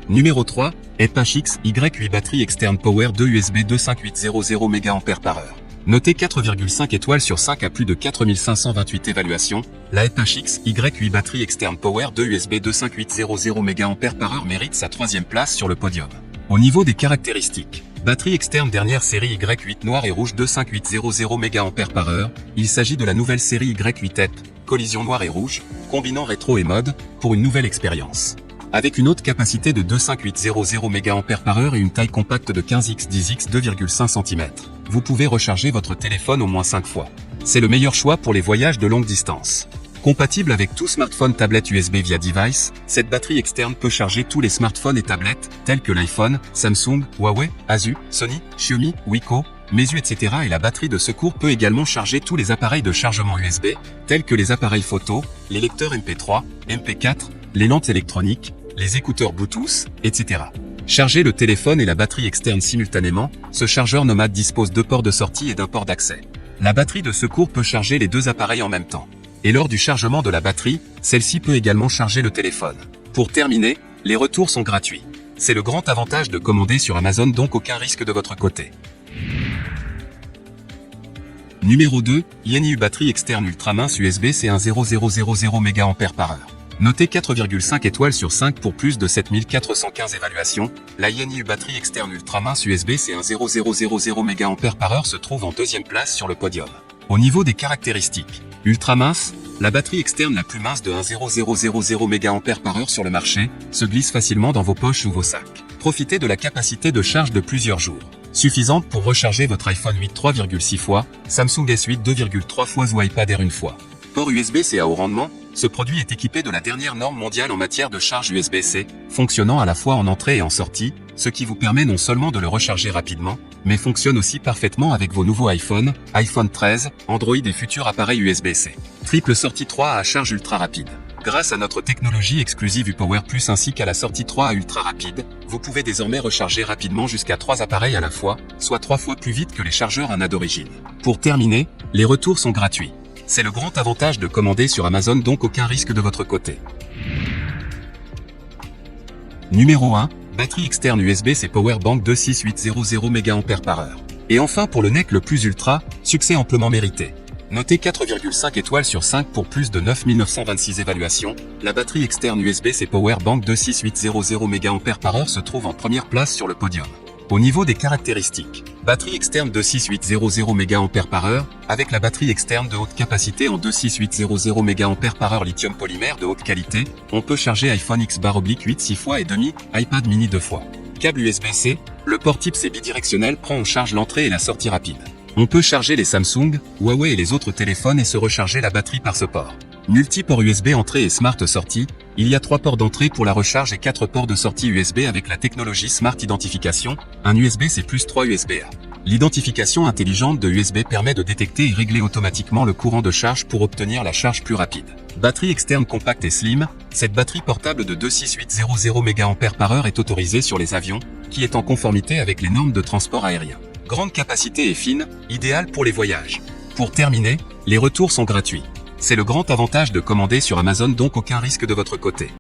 Numéro 3, EPH Y8 batterie externe Power 2 USB 25800 mAh. Notée 4,5 étoiles sur 5 à plus de 4528 évaluations, la EPH Y8 batterie externe Power 2 USB 25800 mAh mérite sa troisième place sur le podium. Au niveau des caractéristiques, batterie externe dernière série Y8 noir et rouge 25800 mAh, il s'agit de la nouvelle série Y8 EP, collision noir et rouge, combinant rétro et mode, pour une nouvelle expérience. Avec une haute capacité de 25800 mAh et une taille compacte de 15x10x 2,5 cm, vous pouvez recharger votre téléphone au moins 5 fois. C'est le meilleur choix pour les voyages de longue distance. Compatible avec tout smartphone tablette USB via device, cette batterie externe peut charger tous les smartphones et tablettes, tels que l'iPhone, Samsung, Huawei, Asus, Sony, Xiaomi, Wiko, Meizu etc. et la batterie de secours peut également charger tous les appareils de chargement USB, tels que les appareils photo, les lecteurs MP3, MP4, les lampes électroniques, les écouteurs Bluetooth, etc. Charger le téléphone et la batterie externe simultanément, ce chargeur nomade dispose de ports de sortie et d'un port d'accès. La batterie de secours peut charger les deux appareils en même temps. Et lors du chargement de la batterie, celle-ci peut également charger le téléphone. Pour terminer, les retours sont gratuits. C'est le grand avantage de commander sur Amazon, donc aucun risque de votre côté. Numéro 2, YanYu batterie externe ultra mince USB C10000 mAh. Notée 4,5 étoiles sur 5 pour plus de 7415 évaluations, la YanYu batterie externe ultra mince USB C10000 mAh se trouve en deuxième place sur le podium. Au niveau des caractéristiques, ultra mince, la batterie externe la plus mince de 10000 mAh sur le marché, se glisse facilement dans vos poches ou vos sacs. Profitez de la capacité de charge de plusieurs jours, suffisante pour recharger votre iPhone 8 3,6 fois, Samsung S8 2,3 fois ou iPad Air 1 fois. Port USB-C à haut rendement, ce produit est équipé de la dernière norme mondiale en matière de charge USB-C, fonctionnant à la fois en entrée et en sortie, ce qui vous permet non seulement de le recharger rapidement, mais fonctionne aussi parfaitement avec vos nouveaux iPhone 13, Android et futurs appareils USB-C. Triple sortie 3 à charge ultra rapide. Grâce à notre technologie exclusive UPower Plus ainsi qu'à la sortie 3 à ultra rapide, vous pouvez désormais recharger rapidement jusqu'à 3 appareils à la fois, soit 3 fois plus vite que les chargeurs ANA d'origine. Pour terminer, les retours sont gratuits. C'est le grand avantage de commander sur Amazon, donc aucun risque de votre côté. Numéro 1, batterie externe USB-C Powerbank 26800 mAh. Et enfin pour le NEC le plus ultra, succès amplement mérité. Notée 4,5 étoiles sur 5 pour plus de 9926 évaluations, la batterie externe USB-C Powerbank 26800 mAh se trouve en première place sur le podium. Au niveau des caractéristiques, batterie externe 26800 mAh, avec la batterie externe de haute capacité en 26800 mAh lithium polymère de haute qualité, on peut charger iPhone X/8 6 fois et demi, iPad mini 2 fois. Câble USB-C, le port type C bidirectionnel prend en charge l'entrée et la sortie rapide. On peut charger les Samsung, Huawei et les autres téléphones et se recharger la batterie par ce port. Multi-port USB entrée et Smart sortie, il y a 3 ports d'entrée pour la recharge et 4 ports de sortie USB avec la technologie Smart Identification, un USB-C plus 3 USB-A. L'identification intelligente de USB permet de détecter et régler automatiquement le courant de charge pour obtenir la charge plus rapide. Batterie externe compacte et slim, cette batterie portable de 26800 mAh est autorisée sur les avions, qui est en conformité avec les normes de transport aérien. Grande capacité et fine, idéale pour les voyages. Pour terminer, les retours sont gratuits. C'est le grand avantage de commander sur Amazon, donc aucun risque de votre côté.